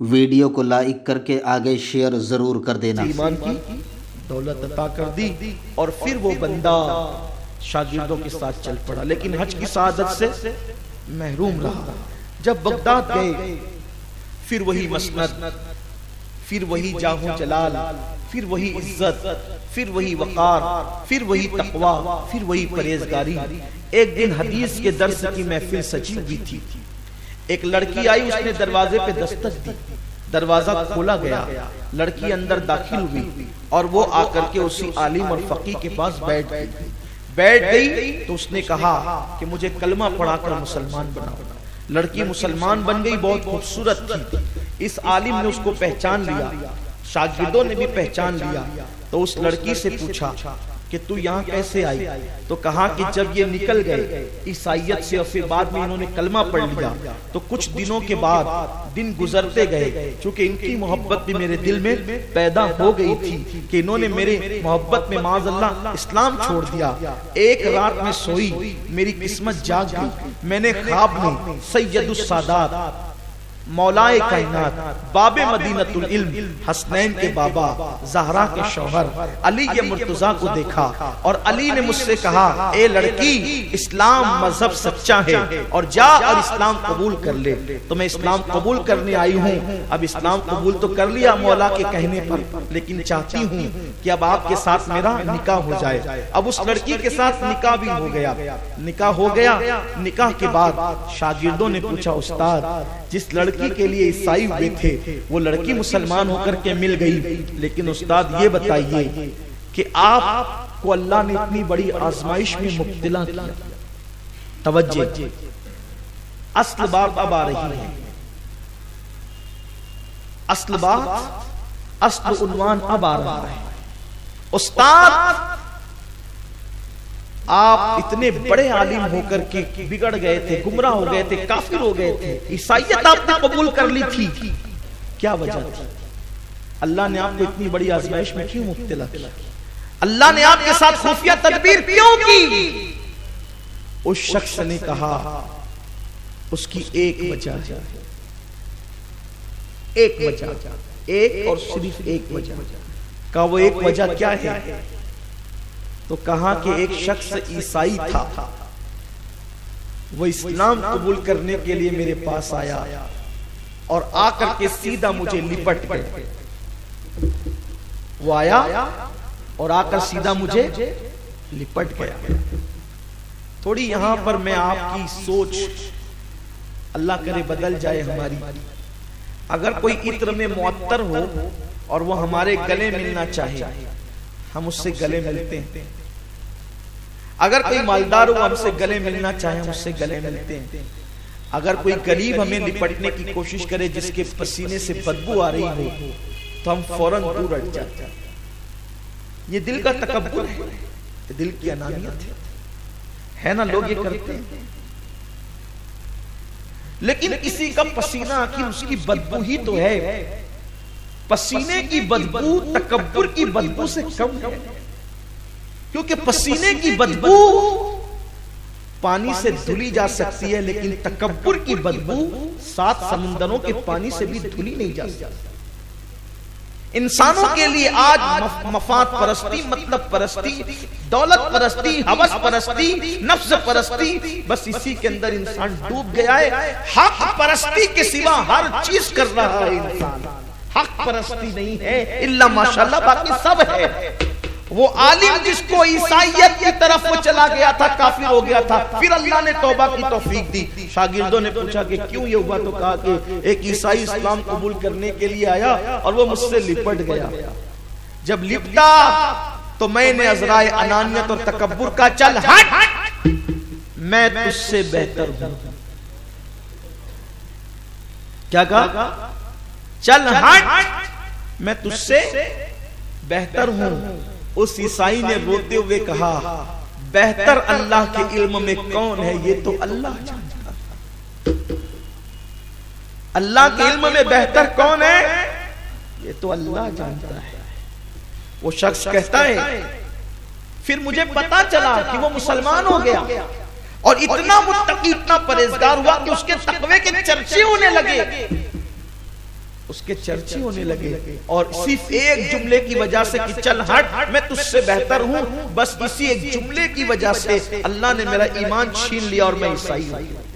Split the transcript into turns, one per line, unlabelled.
Video کو like کر کے آگے شیئر ضرور کر دینا۔
ایمان کی دولت عطا کر دی اور پھر وہ بندہ شاگردوں کے ساتھ چل پڑا، لیکن حج کی سعادت سے محروم رہا۔ جب بغداد گئے پھر وہی مسند، پھر وہی جاہ و جلال، پھر وہی عزت، پھر وہی وقار، پھر وہی تقوی، پھر وہی پرہیزگاری۔ ایک دن حدیث کے درس کی محفل سجی ہوئی تھی، ایک لڑکی آئی، اس نے دروازے پہ دستک دی، دروازہ کھولا گیا، لڑکی اندر داخل ہوئی اور وہ آ کر کے اسی عالم اور فقیہ کے پاس بیٹھ گئی تو اس نے کہا کہ مجھے کلمہ پڑھا کر مسلمان بناؤ۔ لڑکی مسلمان بن گئی، بہت خوبصورت تھی۔ اس عالم نے اس کو پہچان لیا، شاگردوں نے بھی پہچان لیا، تو اس لڑکی سے پوچھا کہ تو یہاں کیسے آئی؟ تو کہا کہ جب یہ نکل گئے عیسائیت سے اور پھر بعد میں انہوں نے کلمہ پڑھ لیا تو کچھ دنوں کے بعد دن گزرتے گئے، چونکہ ان کی محبت بھی میرے دل میں پیدا ہو گئی تھی کہ انہوں نے میرے محبت میں معاذ اللہ اسلام چھوڑ دیا۔ ایک رات میں سوئی، میری قسمت جاگ گئی، میں نے خواب میں سید السادات مولائے کائنات باب مدینۃ العلم حسنین کے بابا زہرا کے شوہر علی مرتضیٰ کو دیکھا اور علی نے مجھ سے کہا اے لڑکی اسلام مذہب سچا ہے اور جا اور اسلام قبول کر لے۔ تو میں اسلام قبول کرنے آئی ہوں، اب اسلام قبول تو کر لیا مولا کے کہنے پر، لیکن چاہتی ہوں کہ اب آپ کے ساتھ میرا نکاح ہو جائے۔ اب اس لڑکی کے ساتھ نکاح بھی ہو گیا، نکاح ہو گیا۔ نکاح کے بعد شاگردوں نے پوچھا استاد جس لڑکی کے لیے عیسائی ہوئے تھے وہ لڑکی مسلمان ہو کر کے مل گئی، لیکن استاد یہ بتائیے کہ آپ کو اللہ نے اتنی بڑی آزمائش میں مبتلا کیا۔ توجہ، اصل بات اب آ رہی ہے، اصل بات، اصل عنوان اب آ رہا ہے۔ استاد آپ اتنے بڑے عالم ہو کر کے بگڑ گئے تھے، گمراہ ہو گئے تھے، کافر ہو گئے تھے، عیسائیت آپ نے قبول کر لی تھی، کیا وجہ تھی؟ اللہ نے آپ کو اتنی بڑی آزمائش میں کیوں مبتلا کیا؟ اللہ نے آپ کے ساتھ خفیہ تدبیر کیوں کی؟ اس شخص نے کہا اس کی ایک وجہ ہے، ایک وجہ، ایک اور صرف ایک وجہ۔ کہا وہ ایک وجہ کیا ہے؟ تو کہا کہ ایک شخص عیسائی تھا، وہ اسلام قبول کرنے کے لیے میرے پاس آیا اور آ کر کے سیدھا مجھے لپٹ گیا۔ وہ آیا اور آ کر سیدھا مجھے لپٹ گیا۔ تھوڑی یہاں پر میں آپ کی سوچ اللہ کرے بدل جائے ہماری۔ اگر کوئی عطر میں معطر ہو اور وہ ہمارے گلے ملنا چاہے، ہم اس سے گلے ملتے ہیں۔ اگر کوئی مالدار ہو ہم سے گلے ملنا چاہے، ہم اس سے گلے ملتے ہیں۔ اگر کوئی غریب ہمیں لپٹنے کی کوشش کرے جس کے پسینے سے بدبو آ رہی ہو تو ہم فوراً دور ہٹ جاتے ہیں۔ یہ دل کا تکبر ہے، یہ دل کی انانیت ہے نا، لوگ یہ کرتے ہیں۔ لیکن کسی کا پسینہ آخر اس کی بدبو ہی تو ہے، پسینے کی بدبو تکبر کی بدبو سے کم ہے، کیونکہ پسینے کی بدبو پانی سے دھلی جا سکتی ہے لیکن تکبر کی بدبو 7 سمندروں کے پانی سے بھی دھلی نہیں جا سکتی۔ انسانوں کے لیے آج مفاد پرستی، مطلب پرستی، دولت پرستی، ہوس پرستی، نفس پرستی، بس اسی کے اندر انسان ڈوب گیا ہے۔ حق پرستی کے سوا ہر چیز کر رہا ہے انسان، حق پرستی نہیں ہے الا ماشاءاللہ باقی سب ہے۔ وہ عالم جس کو عیسائیت کی طرف وہ چلا گیا تھا، کافر ہو گیا تھا، پھر اللہ نے توبہ کی توفیق دی۔ شاگردوں نے پوچھا کہ کیوں یہ ہوا؟ تو کہا کہ ایک عیسائی اسلام قبول کرنے کے لیے آیا اور وہ مجھ سے لپٹ گیا۔ جب لپٹا تو میں نے عذرائے انانیت اور تکبر کا چل ہٹ، میں تجھ سے بہتر ہوں۔ کیا کہا؟ چل ہٹ، میں تجھ سے بہتر ہوں۔ اس عیسائی نے روتے ہوئے کہا بہتر اللہ کے علم میں کون ہے؟ یہ تو اللہ جانتا ہے۔ اللہ کے علم میں بہتر کون ہے؟ یہ تو اللہ جانتا ہے۔ وہ شخص کہتا ہے پھر مجھے پتا چلا کہ وہ مسلمان ہو گیا اور اتنا متقی، اتنا پرہیزگار ہوا کہ اس کے تقوی کے چرچے ہونے لگے۔ اس کے چرچے ہونے لگے، اور صرف ایک جملے کی وجہ سے کہ چل ہٹ میں تجھ سے بہتر ہوں، بس اسی ایک جملے کی وجہ سے اللہ نے میرا ایمان چھین لیا اور میں عیسائی ہوں۔